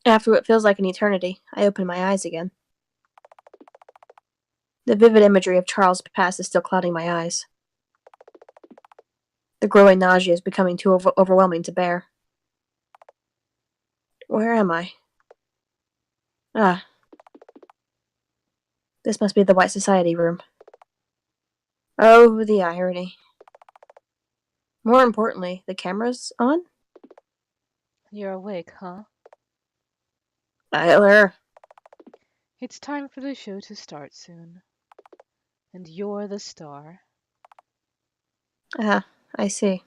After what feels like an eternity, I open my eyes again. The vivid imagery of Charles' past is still clouding my eyes. The growing nausea is becoming too overwhelming to bear. Where am I? Ah, this must be the White Society room. Oh, the irony. More importantly, the camera's on? You're awake, huh? Tyler. It's time for the show to start soon. And you're the star. Ah, I see.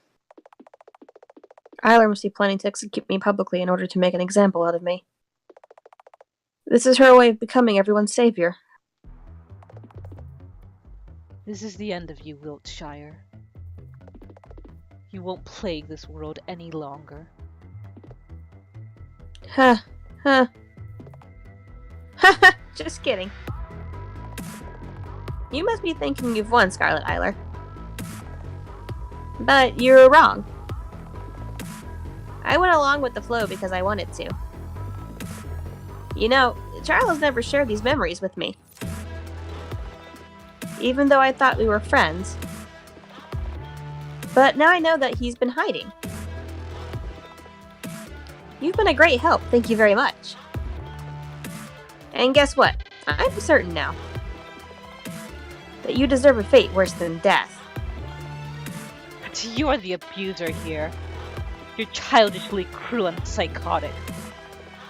Eiler must be planning to execute me publicly in order to make an example out of me. This is her way of becoming everyone's savior. This is the end of you, Wiltshire. You won't plague this world any longer. Huh. Haha, just kidding. You must be thinking you've won, Scarlet Eiler. But you're wrong. I went along with the flow because I wanted to. You know, Charles never shared these memories with me. Even though I thought we were friends. But now I know that he's been hiding. You've been a great help, thank you very much. And guess what? I'm certain now that you deserve a fate worse than death. But you're the abuser here. You're childishly cruel and psychotic.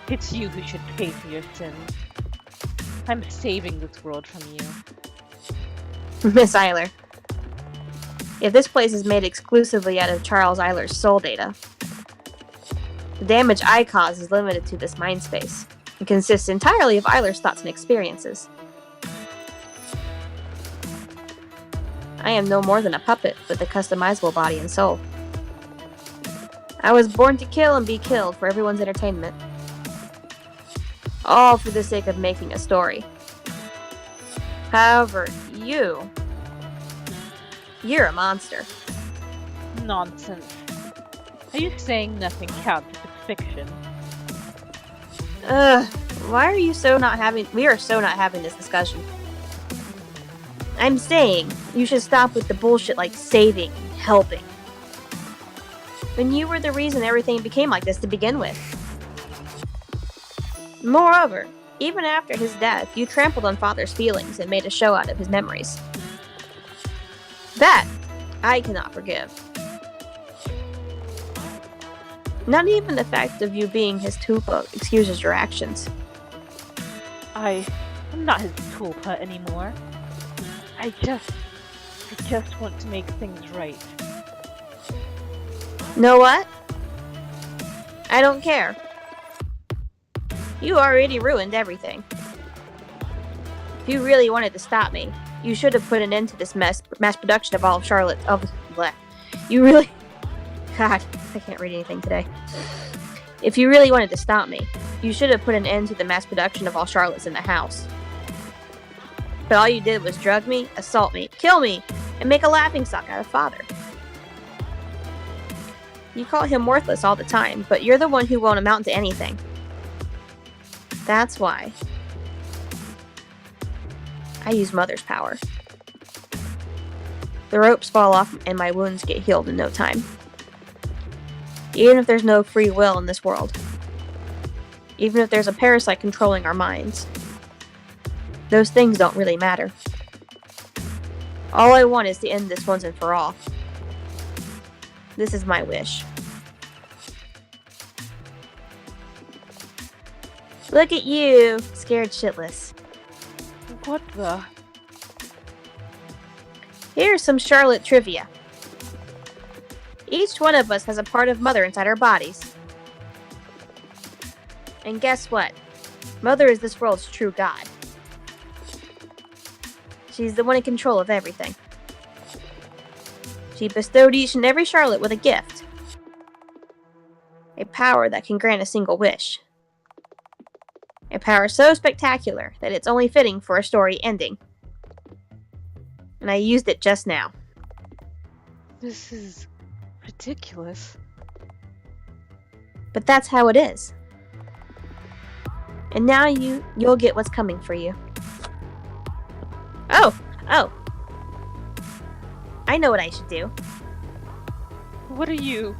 It's you who should pay for your sins. I'm saving this world from you. Miss Eiler, if this place is made exclusively out of Charles Eiler's soul data, the damage I cause is limited to this mind space and consists entirely of Eiler's thoughts and experiences. I am no more than a puppet with a customizable body and soul. I was born to kill and be killed for everyone's entertainment. All for the sake of making a story. However, you're a monster. Nonsense. Are you saying nothing counts if it's fiction? Why are you we are so not having this discussion. I'm saying you should stop with the bullshit like saving, helping. When you were the reason everything became like this to begin with. Moreover, even after his death, you trampled on Father's feelings and made a show out of his memories. That I cannot forgive. Not even the fact of you being his tulpa excuses your actions. I'm not his tulpa anymore. I just want to make things right. Know what? I don't care. You already ruined everything. If you really wanted to stop me, you should have put an end to this mass production of all of Charlotte. You really... God, I can't read anything today. If you really wanted to stop me, you should have put an end to the mass production of all Charlottes in the house. But all you did was drug me, assault me, kill me, and make a laughingstock out of Father. You call him worthless all the time, but you're the one who won't amount to anything. That's why I use Mother's power. The ropes fall off and my wounds get healed in no time. Even if there's no free will in this world. Even if there's a parasite controlling our minds. Those things don't really matter. All I want is to end this once and for all. This is my wish. Look at you, scared shitless. What the? Here's some Charlotte trivia. Each one of us has a part of Mother inside our bodies. And guess what? Mother is this world's true god. She's the one in control of everything. She bestowed each and every Charlotte with a gift. A power that can grant a single wish. A power so spectacular that it's only fitting for a story ending. And I used it just now. This is ridiculous. But that's how it is. And now you'll get what's coming for you. Oh! I know what I should do. What are you?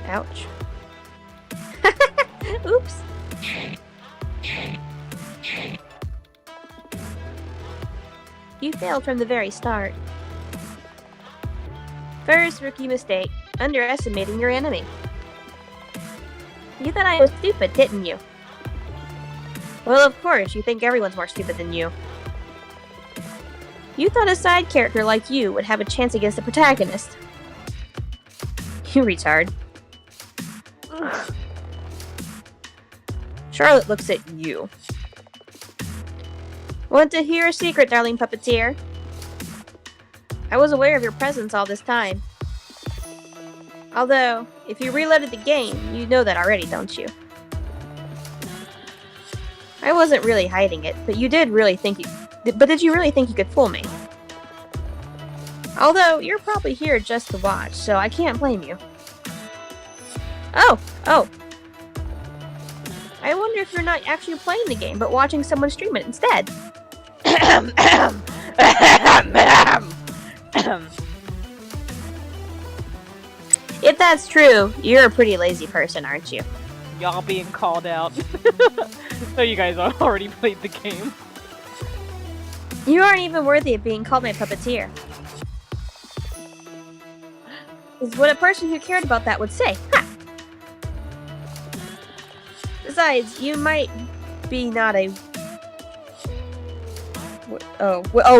Ouch. Oops. You failed from the very start. First rookie mistake, underestimating your enemy. You thought I was stupid, didn't you? Well, of course, you think everyone's more stupid than you. You thought a side character like you would have a chance against the protagonist. You retard. Ugh. Charlotte looks at you. Want to hear a secret, darling puppeteer? I was aware of your presence all this time. Although, if you reloaded the game, you know that already, don't you? I wasn't really hiding it, but did you really think you could fool me? Although, you're probably here just to watch, so I can't blame you. Oh! I wonder if you're not actually playing the game, but watching someone stream it instead. If that's true, you're a pretty lazy person, aren't you? Y'all being called out. So you guys already played the game. You aren't even worthy of being called my puppeteer. Is what a person who cared about that would say. Ha! Besides, you might be not a...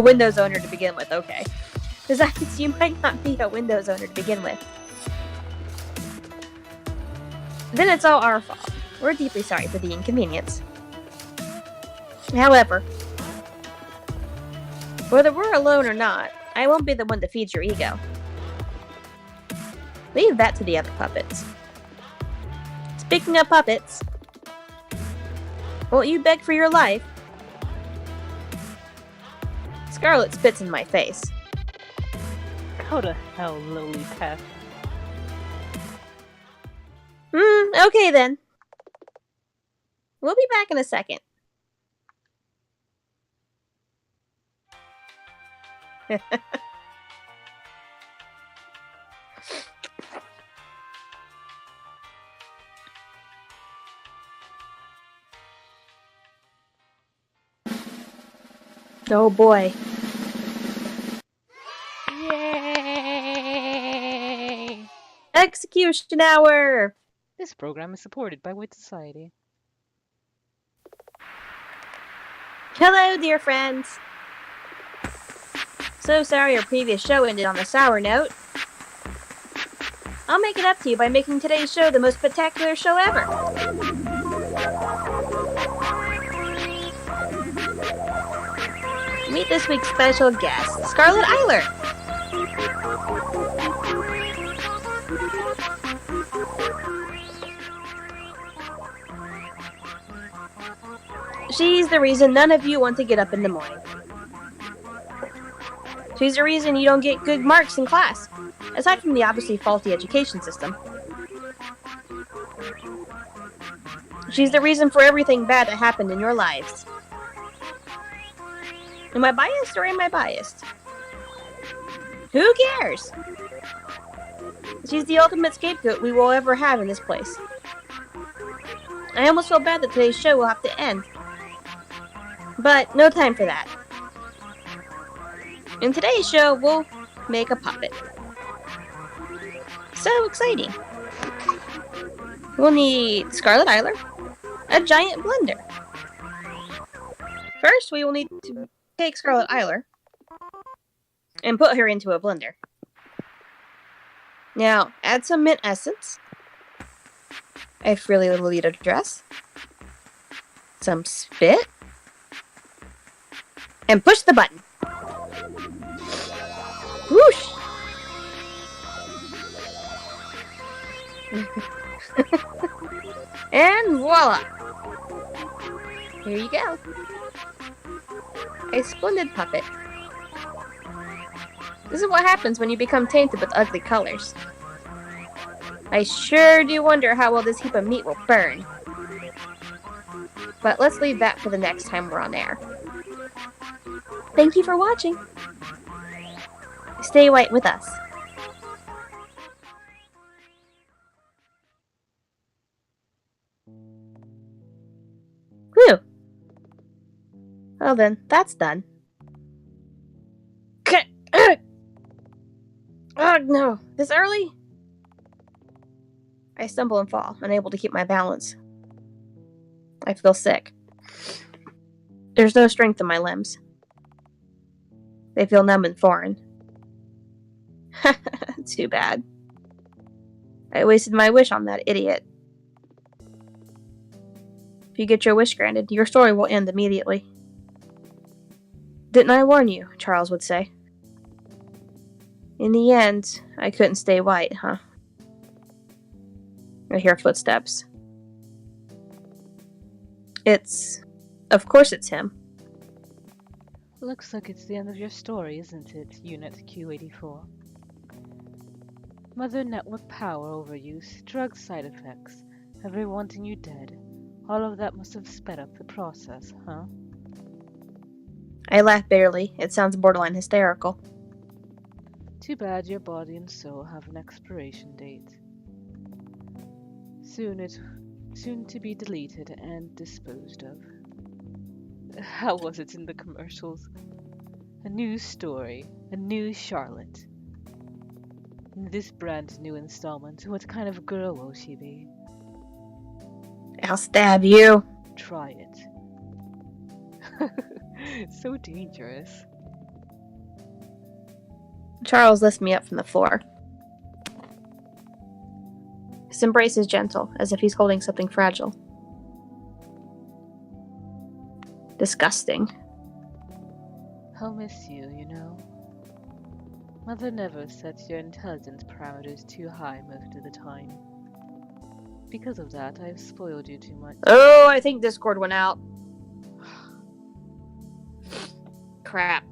Windows owner to begin with, okay. Besides, you might not be a Windows owner to begin with. Then it's all our fault. We're deeply sorry for the inconvenience. However, whether we're alone or not, I won't be the one to feed your ego. Leave that to the other puppets. Speaking of puppets, won't you beg for your life? Scarlet spits in my face. Go to hell, lowly pest. Okay then. We'll be back in a second. Oh boy. Yay! Execution hour! This program is supported by Wit Society. Hello, dear friends. So sorry our previous show ended on a sour note. I'll make it up to you by making today's show the most spectacular show ever. Meet this week's special guest, Scarlet Eiler. She's the reason none of you want to get up in the morning. She's the reason you don't get good marks in class, aside from the obviously faulty education system. She's the reason for everything bad that happened in your lives. Am I biased or am I biased? Who cares? She's the ultimate scapegoat we will ever have in this place. I almost feel bad that today's show will have to end. But no time for that. In today's show, we'll make a puppet. So exciting. We'll need Scarlet Eiler, a giant blender. First, we will need to take Scarlet Eiler and put her into a blender. Now, add some mint essence, a Frilly Lolita dress, some spit, and push the button. Whoosh! And voila! Here you go. A splendid puppet. This is what happens when you become tainted with ugly colors. I sure do wonder how well this heap of meat will burn. But let's leave that for the next time we're on air. Thank you for watching. Stay white with us. Whew. Well then, that's done. Oh no, this early? I stumble and fall, unable to keep my balance. I feel sick. There's no strength in my limbs. They feel numb and foreign. Too bad. I wasted my wish on that idiot. If you get your wish granted, your story will end immediately. Didn't I warn you? Charles would say. In the end, I couldn't stay white, huh? I hear footsteps. Of course it's him. Looks like it's the end of your story, isn't it, Unit Q84? Mother network power overuse, drug side effects, everyone wanting you dead. All of that must have sped up the process, huh? I laugh bitterly. It sounds borderline hysterical. Too bad your body and soul have an expiration date. Soon to be deleted and disposed of. How was it in the commercials? A new story, a new Charlotte. In this brand new installment, what kind of girl will she be? I'll stab you. Try it. So dangerous. Charles lifts me up from the floor. His embrace is gentle, as if he's holding something fragile. Disgusting. I'll miss you, you know. Mother never sets your intelligence parameters too high most of the time. Because of that, I've spoiled you too much. Oh, I think Discord went out. Crap.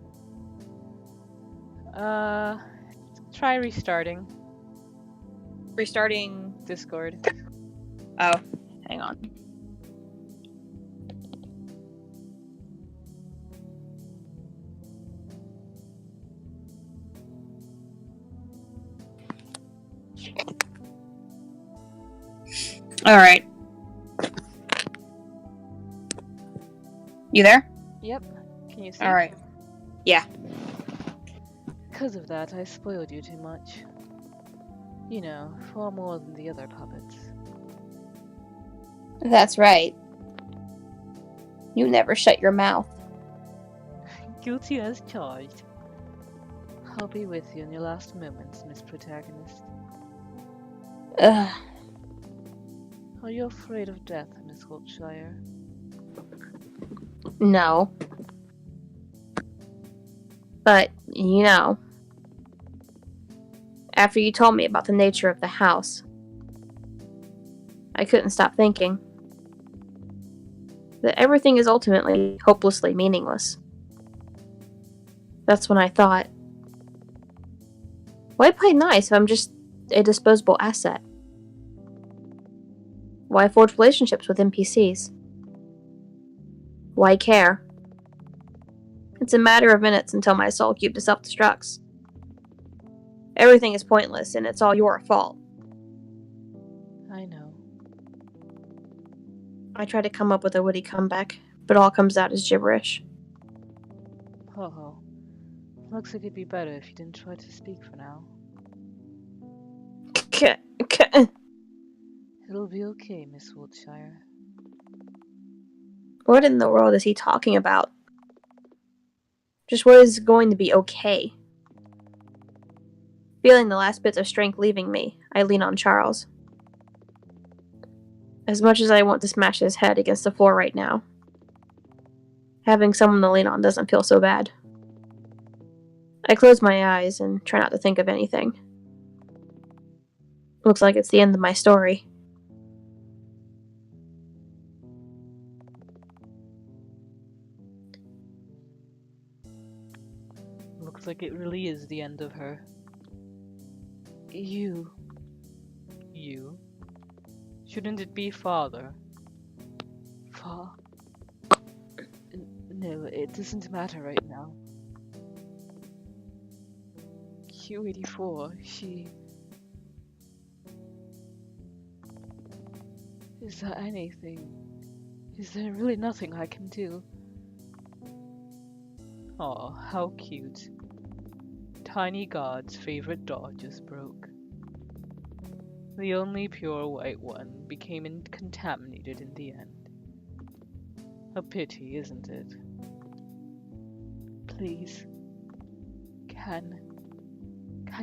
Try restarting. Restarting Discord. Oh, hang on. All right. You there? Yep. Can you see? All right. Yeah. Because of that, I spoiled you too much. You know, far more than the other puppets. That's right. You never shut your mouth. Guilty as charged. I'll be with you in your last moments, Miss Protagonist. Ugh. Are you afraid of death, Miss Wiltshire? No. But, you know, after you told me about the nature of the house, I couldn't stop thinking that everything is ultimately hopelessly meaningless. That's when I thought, why play nice if I'm just a disposable asset? Why forge relationships with NPCs? Why care? It's a matter of minutes until my soul cube self-destructs. Everything is pointless, and it's all your fault. I know. I try to come up with a witty comeback, but all comes out as gibberish. Ho ho. Looks like it'd be better if you didn't try to speak for now. It'll be okay, Miss Wiltshire. What in the world is he talking about? Just what is going to be okay? Feeling the last bits of strength leaving me, I lean on Charles. As much as I want to smash his head against the floor right now, having someone to lean on doesn't feel so bad. I close my eyes and try not to think of anything. Looks like it's the end of my story. Looks like it really is the end of her. You you? Shouldn't it be father? Fa? No, it doesn't matter right now. Q84, she... Is there anything? Is there really nothing I can do? Aw, how cute. Tiny God's favorite doll just broke. The only pure white one became contaminated in the end. A pity, isn't it? Please, can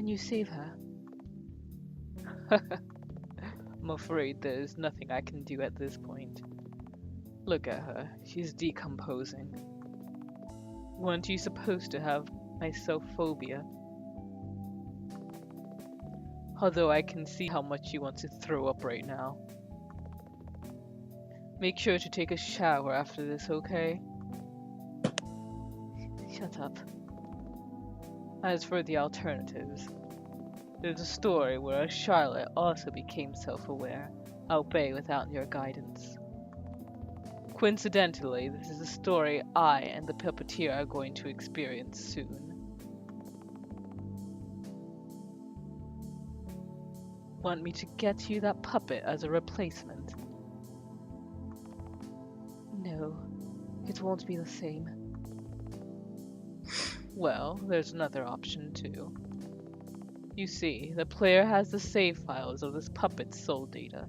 you save her? I'm afraid there's nothing I can do at this point. Look at her, she's decomposing. Weren't you supposed to have myself-phobia? Although I can see how much you want to throw up right now. Make sure to take a shower after this, okay? Shut up. As for the alternatives, there's a story where Charlotte also became self-aware, albeit without your guidance. Coincidentally, this is a story I and the puppeteer are going to experience soon. Want me to get you that puppet as a replacement? No, it won't be the same. Well, there's another option too. You see, the player has the save files of this puppet's soul data,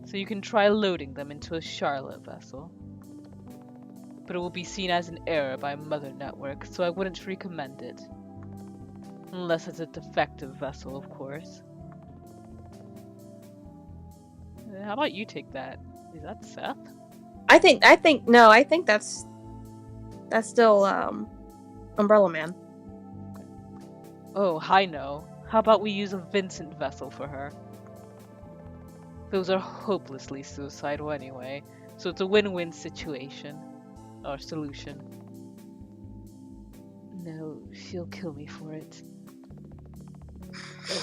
so you can try loading them into a Charlotte vessel. But it will be seen as an error by Mother Network, so I wouldn't recommend it. Unless it's a defective vessel, of course. How about you take that? Is that Seth? I think that's still Umbrella Man. Oh, I know. How about we use a Vincent vessel for her? Those are hopelessly suicidal anyway, so it's a win-win situation. Or solution. No, she'll kill me for it.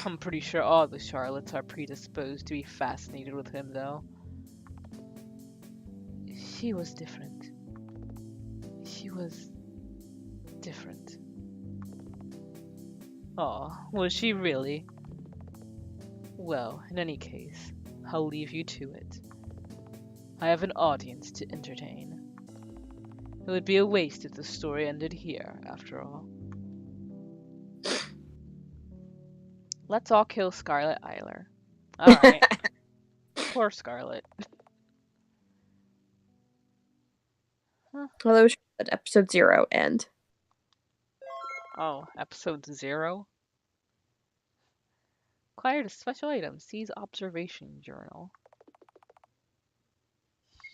I'm pretty sure all the Charlottes are predisposed to be fascinated with him, though. She was different. She was... different. Aw, was she really? Well, in any case, I'll leave you to it. I have an audience to entertain. It would be a waste if the story ended here, after all. Let's all kill Scarlet Eiler. Alright. Poor Scarlet. Huh. Hello, Charlotte, episode 0 end. Oh, episode 0? Acquired a special item. Seize observation journal.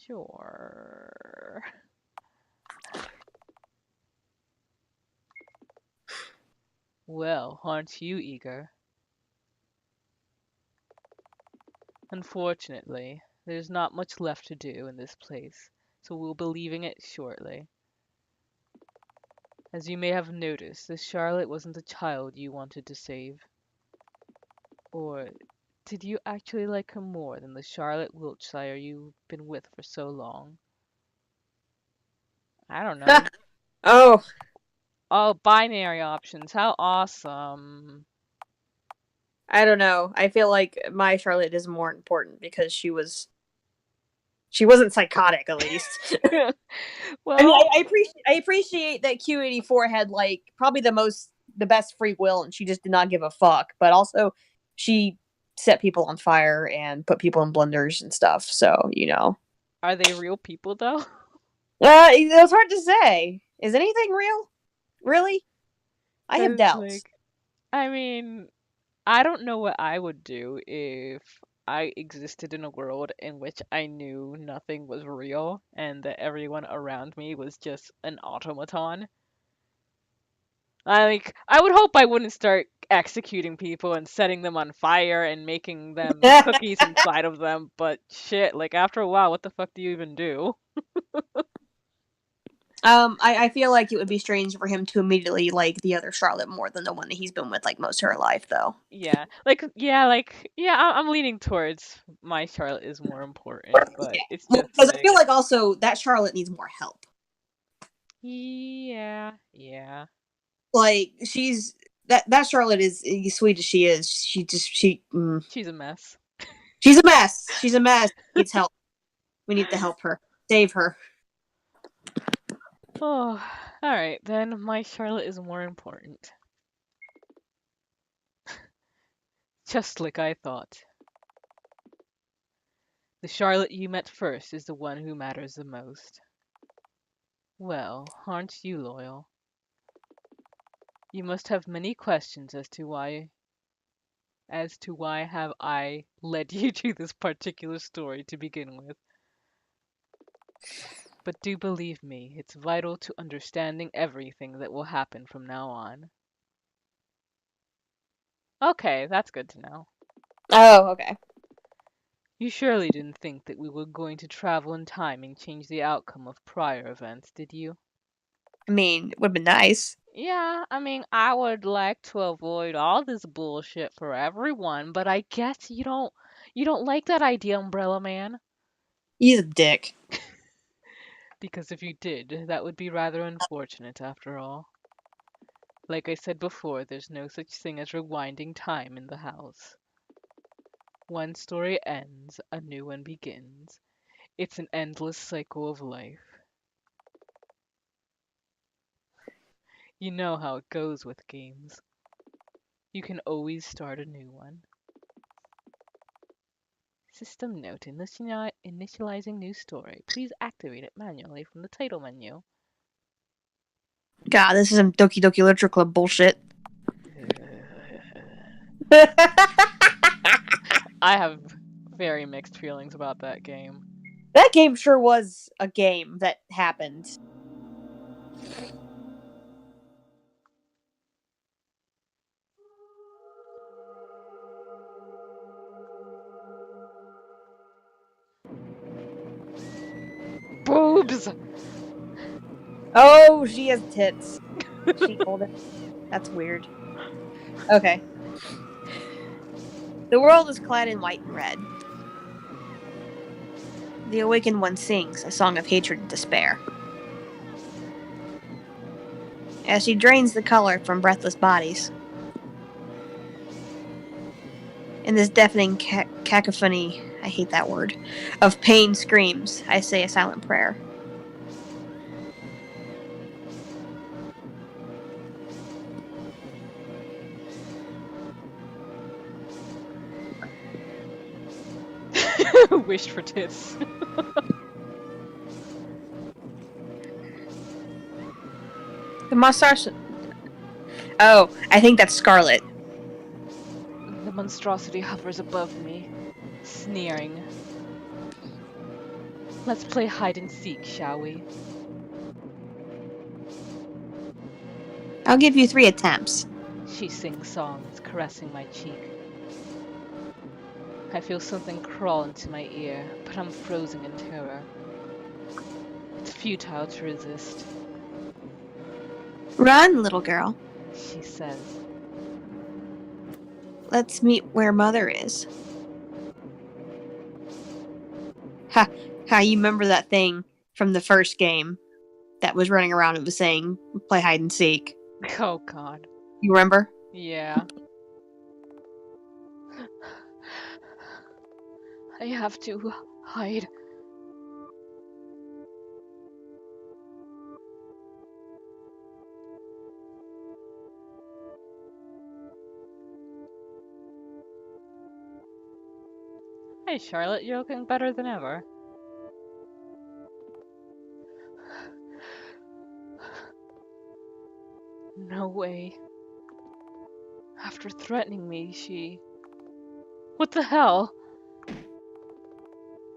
Sure. Well, aren't you eager? Unfortunately, there's not much left to do in this place, so we'll be leaving it shortly. As you may have noticed, this Charlotte wasn't the child you wanted to save. Or did you actually like her more than the Charlotte Wiltshire you've been with for so long? I don't know. Oh, Oh, binary options. How awesome. I don't know. I feel like my Charlotte is more important because she wasn't psychotic, at least. Well, I mean, I appreciate that Q84 had like probably the best free will, and she just did not give a fuck. But also, she set people on fire and put people in blenders and stuff. So are they real people though? it was hard to say. Is anything real? Really? I have doubts. I mean, I don't know what I would do if I existed in a world in which I knew nothing was real and that everyone around me was just an automaton. I would hope I wouldn't start executing people and setting them on fire and making them cookies inside of them, but shit, after a while, what the fuck do you even do? I feel like it would be strange for him to immediately like the other Charlotte more than the one that he's been with like most of her life, though. I'm leaning towards my Charlotte is more important, but Yeah, it's well, just because I like, feel like also that Charlotte needs more help. yeah. Like that Charlotte is as sweet as she is. She's a mess. She's a mess. She's a mess. Needs help. We need to help her, save her. Oh, all right, then my Charlotte is more important. Just like I thought. The Charlotte you met first is the one who matters the most. Well, aren't you loyal? You must have many questions as to why have I led you to this particular story to begin with. But do believe me, it's vital to understanding everything that will happen from now on. Okay, that's good to know. Oh, okay. You surely didn't think that we were going to travel in time and change the outcome of prior events, did you? I mean, it would have been nice. Yeah, I mean, I would like to avoid all this bullshit for everyone, but I guess you don't like that idea, Umbrella Man. He's a dick. Because if you did, that would be rather unfortunate after all. Like I said before, there's no such thing as rewinding time in the house. One story ends, a new one begins. It's an endless cycle of life. You know how it goes with games. You can always start a new one. System note, initializing new story. Please activate it manually from the title menu. God, this is some Doki Doki Literature Club bullshit. I have very mixed feelings about that game. That game sure was a game that happened. Boobs! Oh, she has tits. She told it. That's weird. Okay. The world is clad in white and red. The awakened one sings a song of hatred and despair. As she drains the color from breathless bodies. In this deafening cacophony, I hate that word, of pain screams, I say a silent prayer. Wished for tits. The mustache. Oh, I think that's Scarlet. The monstrosity hovers above me, sneering. Let's play hide and seek, shall we? I'll give you 3 attempts. She sings songs, caressing my cheek. I feel something crawl into my ear, but I'm frozen in terror. It's futile to resist, Run, little girl. she says. Let's meet where Mother is. Ha, ha, you remember that thing from the first game that was running around and was saying, play hide and seek? Oh god. You remember? Yeah. I have to hide. Hey Charlotte, you're looking better than ever. No way. After threatening me, she... What the hell?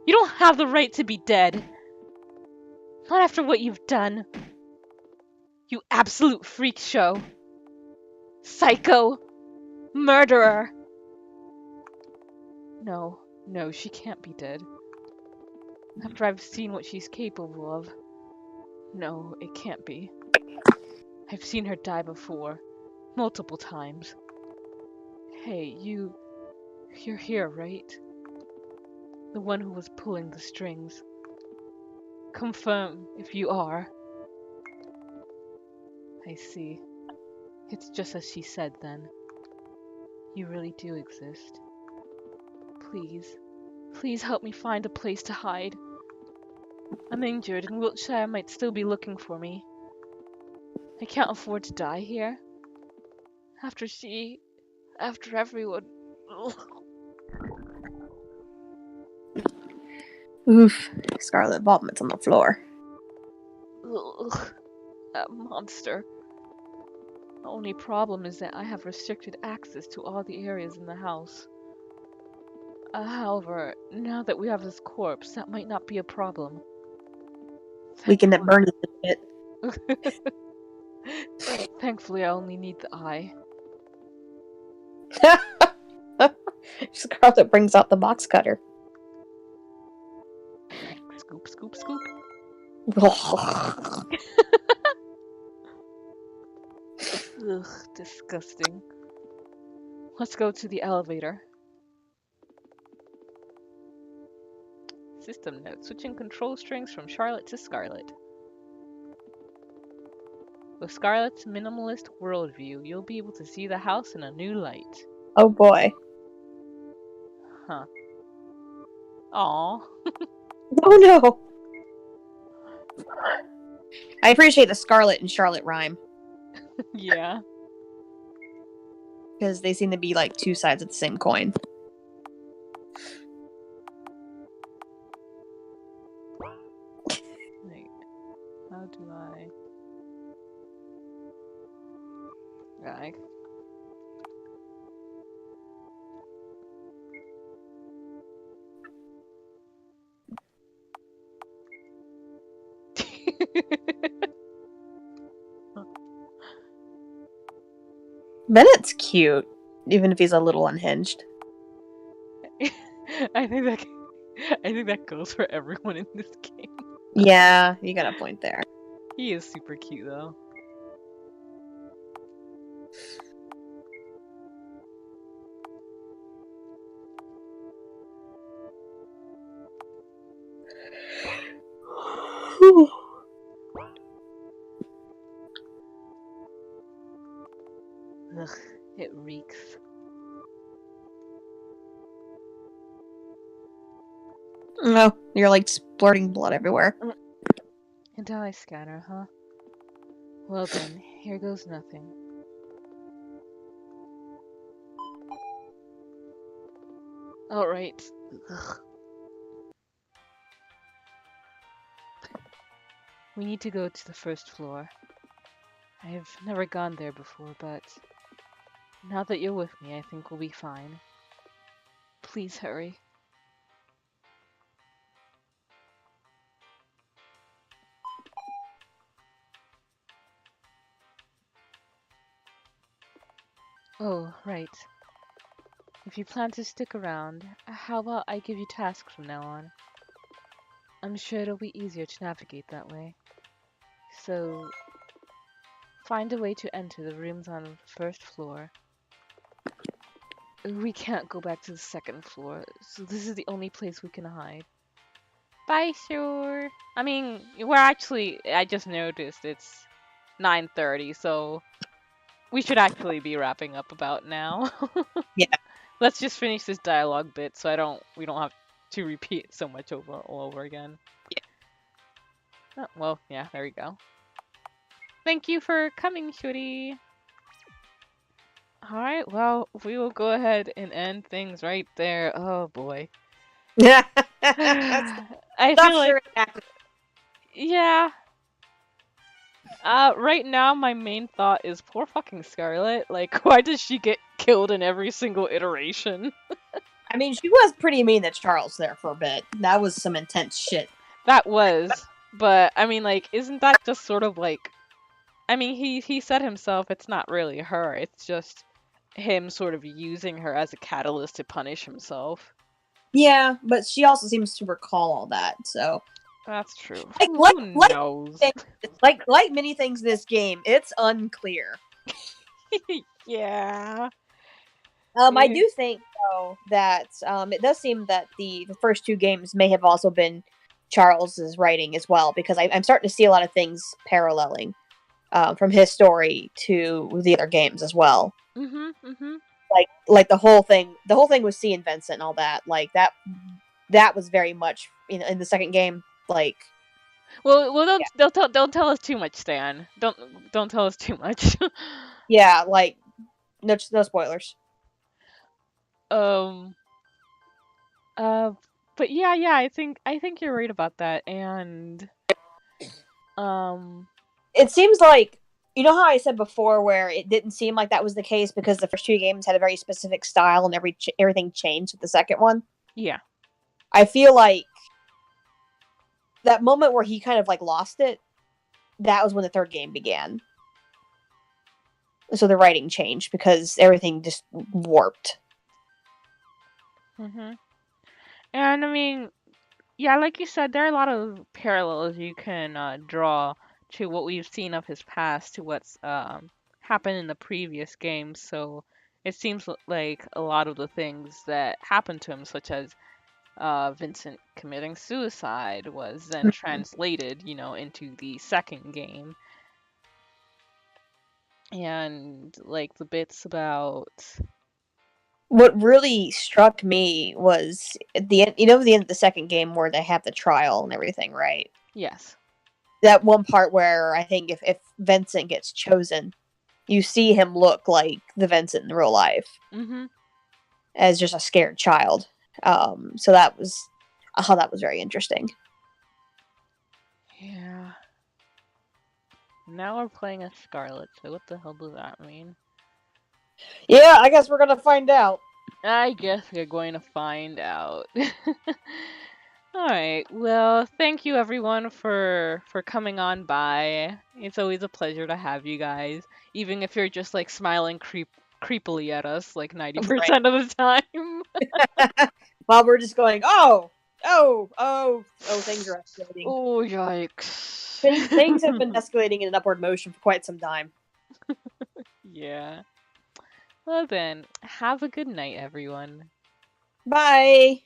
You don't have the right to be dead. Not after what you've done. You absolute freak show. Psycho. Murderer. No, no, she can't be dead. After I've seen what she's capable of. No, it can't be. I've seen her die before. Multiple times. Hey, you're here, right? The one who was pulling the strings. Confirm if you are. I see. It's just as she said then. You really do exist. Please, please help me find a place to hide. I'm injured and Wiltshire might still be looking for me. I can't afford to die here. After everyone. Oof. Scarlet vomits on the floor. Ugh, that monster. The only problem is that I have restricted access to all the areas in the house. However, now that we have this corpse, that might not be a problem. We can burn it. Thankfully, I only need the eye. Scarlet brings out the box cutter. Scoop, scoop, scoop. Ugh, disgusting. Let's go to the elevator. System note, switching control strings from Charlotte to Scarlet. With Scarlet's minimalist worldview, you'll be able to see the house in a new light. Oh boy. Huh. Aww. Oh no. I appreciate the Scarlet and Charlotte rhyme. Yeah. Because they seem to be like two sides of the same coin. Wait. How do I... Right. Bennett's cute, even if he's a little unhinged. I think that goes for everyone in this game. Yeah, you got a point there. He is super cute though. Ugh, it reeks. No, you're like splurting blood everywhere. And eye scanner, huh? Well then, here goes nothing. Alright. We need to go to the first floor. I've never gone there before, but now that you're with me, I think we'll be fine. Please hurry. Oh, right. If you plan to stick around, how about I give you tasks from now on? I'm sure it'll be easier to navigate that way. So, find a way to enter the rooms on the first floor. We can't go back to the second floor, so this is the only place we can hide. Bye, sure. I mean, I just noticed it's 9:30, so we should actually be wrapping up about now. Yeah. Let's just finish this dialogue bit so we don't have to repeat so much all over again. Yeah. Oh, well, yeah, there we go. Thank you for coming, Shuri. Alright, well, we will go ahead and end things right there. Oh boy. Yeah. I feel like... Yeah. Right now my main thought is poor fucking Scarlet. Like, why does she get killed in every single iteration? I mean, she was pretty mean to Charles there for a bit. That was some intense shit. That was. But, I mean, like, isn't that just sort of like... I mean, he said himself it's not really her. It's just him sort of using her as a catalyst to punish himself. Yeah, but she also seems to recall all that, so... That's true. Like Who knows? like many things in this game, it's unclear. Yeah. I do think though that it does seem that the first two games may have also been Charles's writing as well, because I'm starting to see a lot of things paralleling from his story to the other games as well. Mhm. Mhm. Like the whole thing with seeing Vincent and all that, like that was very much in the second game, like Well, yeah, don't tell us too much, Stan. Don't tell us too much. yeah, like no spoilers. um. Uh. But yeah. I think you're right about that. And um. It seems like, how I said before where it didn't seem like that was the case because the first two games had a very specific style and everything changed with the second one. Yeah. I feel like that moment where he kind of like lost it, that was when the third game began. So the writing changed because everything just warped. Mhm. And I mean, yeah, like you said, there are a lot of parallels you can draw to what we've seen of his past to what's happened in the previous games. So it seems like a lot of the things that happened to him, such as Vincent committing suicide, was then translated, into the second game. And like the bits about What really struck me was at the end, the end of the second game where they have the trial and everything, right? yes, That one part where I think if Vincent gets chosen, you see him look like the Vincent in real life mm-hmm, as just a scared child. So that was, that was very interesting. yeah. Now we're playing as Scarlet. So what the hell does that mean? Yeah, I guess we're gonna find out. I guess we're going to find out. All right. Well, thank you everyone for coming on by. It's always a pleasure to have you guys, even if you're just like smiling creepily at us like Right. 90% of the time. While we're just going, oh, things are escalating. Oh, yikes. Things have been escalating in an upward motion for quite some time. Yeah. Well then, have a good night, everyone. Bye.